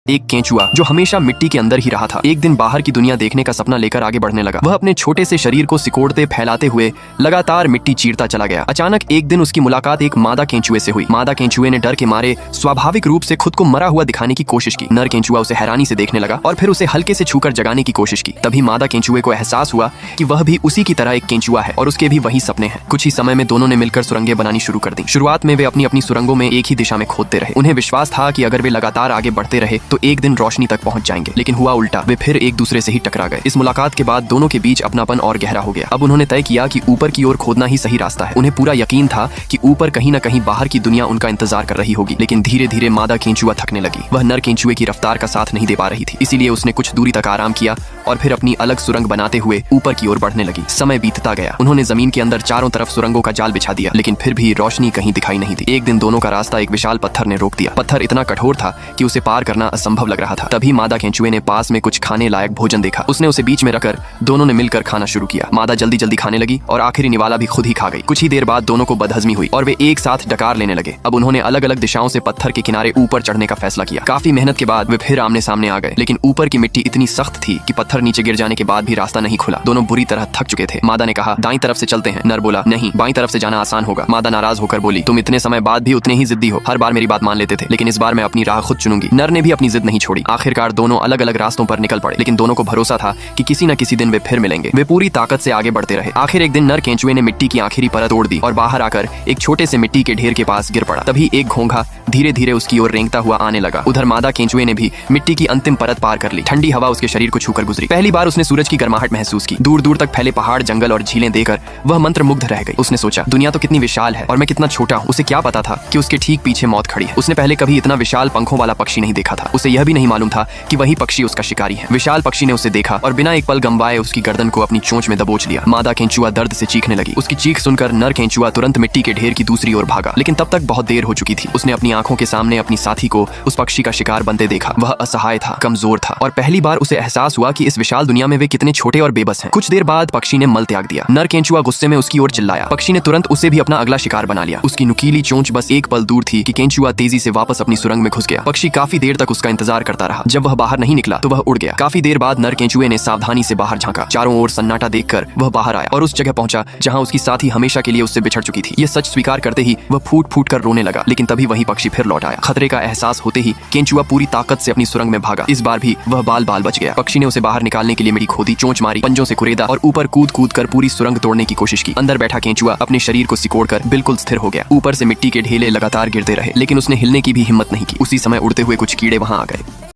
एक केंचुआ जो हमेशा मिट्टी के अंदर ही रहा था, एक दिन बाहर की दुनिया देखने का सपना लेकर आगे बढ़ने लगा। वह अपने छोटे से शरीर को सिकोड़ते फैलाते हुए लगातार मिट्टी चीरता चला गया। अचानक एक दिन उसकी मुलाकात एक मादा केंचुए से हुई। मादा केंचुए ने डर के मारे स्वाभाविक रूप से खुद को मरा हुआ दिखाने की कोशिश की। नर केंचुआ उसे हैरानी से देखने लगा और फिर उसे हल्के से छूकर जगाने की कोशिश की। तभी मादा केंचुए को एहसास हुआ कि वह भी उसी की तरह एक केंचुआ है और उसके भी वही सपने हैं। कुछ ही समय में दोनों ने मिलकर सुरंगें बनानी शुरू कर दी। शुरुआत में वे अपनी अपनी सुरंगों में एक ही दिशा में खोदते रहे। उन्हें विश्वास था कि अगर वे लगातार आगे बढ़ते रहे तो एक दिन रोशनी तक पहुंच जाएंगे, लेकिन हुआ उल्टा। वे फिर एक दूसरे से ही टकरा गए। इस मुलाकात के बाद दोनों के बीच अपनापन और गहरा हो गया। अब उन्होंने तय किया कि ऊपर की ओर खोदना ही सही रास्ता है। उन्हें पूरा यकीन था कि ऊपर कहीं न कहीं बाहर की दुनिया उनका इंतजार कर रही होगी। लेकिन धीरे धीरे मादा केंचुआ थकने लगी। वह नर केंचुए की रफ्तार का साथ नहीं दे पा रही थी, इसीलिए उसने कुछ दूरी तक आराम किया और फिर अपनी अलग सुरंग बनाते हुए ऊपर की ओर बढ़ने लगी। समय बीतता गया। उन्होंने जमीन के अंदर चारों तरफ सुरंगों का जाल बिछा दिया, लेकिन फिर भी रोशनी कहीं दिखाई नहीं दी। एक दिन दोनों का रास्ता एक विशाल पत्थर ने रोक दिया। पत्थर इतना कठोर था कि उसे पार करना असंभव लग रहा था। तभी मादा केंचुए ने पास में कुछ खाने लायक भोजन देखा। उसने उसे बीच में रखकर दोनों ने मिलकर खाना शुरू किया। मादा जल्दी जल्दी खाने लगी और आखिरी निवाला भी खुद ही खा गई। कुछ ही देर बाद दोनों को बदहजमी हुई और वे एक साथ डकार लेने लगे। अब उन्होंने अलग अलग दिशाओं से पत्थर के किनारे ऊपर चढ़ने का फैसला किया। काफी मेहनत के बाद वे फिर आमने सामने आ गए, लेकिन ऊपर की मिट्टी इतनी सख्त थी कि पत्थर नीचे गिर जाने के बाद भी रास्ता नहीं खुला। दोनों बुरी तरह थक चुके थे। मादा ने कहा, दाईं तरफ से चलते हैं। नर बोला, नहीं, बाईं तरफ से जाना आसान होगा। मादा नाराज होकर बोली, तुम इतने समय बाद भी उतने ही जिद्दी हो। हर बार मेरी बात मान लेते थे, लेकिन इस बार मैं अपनी राह खुद चुनूंगी। नर ने भी अपनी जिद नहीं छोड़ी। आखिरकार दोनों अलग अलग रास्तों पर निकल पड़े, लेकिन दोनों को भरोसा था कि किसी न किसी दिन वे फिर मिलेंगे। वे पूरी ताकत से आगे बढ़ते रहे। आखिर एक दिन नर केंचुए ने मिट्टी की आखिरी परत तोड़ दी और बाहर आकर एक छोटे से मिट्टी के ढेर के पास गिर पड़ा। तभी एक घोंघा धीरे धीरे उसकी ओर रेंगता हुआ आने लगा। उधर मादा केंचुए ने भी मिट्टी की अंतिम परत पार कर ली। ठंडी हवा उसके शरीर को छूकर गुजरी। पहली बार उसने सूरज की गर्माहट महसूस की। दूर दूर तक फैले पहाड़, जंगल और झीलें देखकर वह मंत्रमुग्ध रह गई। उसने सोचा, दुनिया तो कितनी विशाल है और मैं कितना छोटा हूँ। उसे क्या पता था कि उसके ठीक पीछे मौत खड़ी है। उसने पहले कभी इतना विशाल पंखों वाला पक्षी नहीं देखा था। उसे यह भी नहीं मालूम था कि वही पक्षी उसका शिकारी है। विशाल पक्षी ने उसे देखा और बिना एक पल गंवाए उसकी गर्दन को अपनी चोंच में दबोच लिया। मादा केंचुआ दर्द से चीखने लगी। उसकी चीख सुनकर नर केंचुआ तुरंत मिट्टी के ढेर की दूसरी ओर भागा, लेकिन तब तक बहुत देर हो चुकी थी। उसने अपनी आंखों के सामने अपनी साथी को उस पक्षी का शिकार बनते देखा। वह असहाय था, कमजोर था और पहली बार उसे एहसास हुआ कि इस विशाल दुनिया में वे कितने छोटे और बेबस हैं। कुछ देर बाद पक्षी ने मल त्याग दिया। नर केंचुआ गुस्से में उसकी ओर चिल्लाया। पक्षी ने तुरंत उसे भी अपना अगला शिकार बना लिया। उसकी नुकीली चोंच बस एक पल दूर थी कि केंचुआ तेजी से वापस अपनी सुरंग में घुस गया। पक्षी काफी देर तक उसका इंतजार करता रहा। जब वह बाहर नहीं निकला तो वह उड़ गया। काफी देर बाद नर केंचुए ने सावधानी से बाहर झांका। चारों ओर सन्नाटा देखकर वह बाहर आया और उस जगह पहुंचा जहां उसकी साथी हमेशा के लिए उससे बिछड़ चुकी थी। यह सच स्वीकार करते ही वह फूट फूट कर रोने लगा, लेकिन तभी वही पक्षी फिर लौट आया। खतरे का एहसास होते ही केंचुआ पूरी ताकत से अपनी सुरंग में भागा। इस बार भी वह बाल बाल बच गया। पक्षी ने उसे बाहर निकालने के लिए मिट्टी खोदी, चोंच मारी, पंजों से कुरेदा और ऊपर कूद कूद कर पूरी सुरंग तोड़ने की कोशिश की। अंदर बैठा केंचुआ अपने शरीर को सिकोड़कर बिल्कुल स्थिर हो गया। ऊपर से मिट्टी के ढेले लगातार गिरते रहे, लेकिन उसने हिलने की भी हिम्मत नहीं की। उसी समय उड़ते हुए कुछ कीड़े वहां आ गए।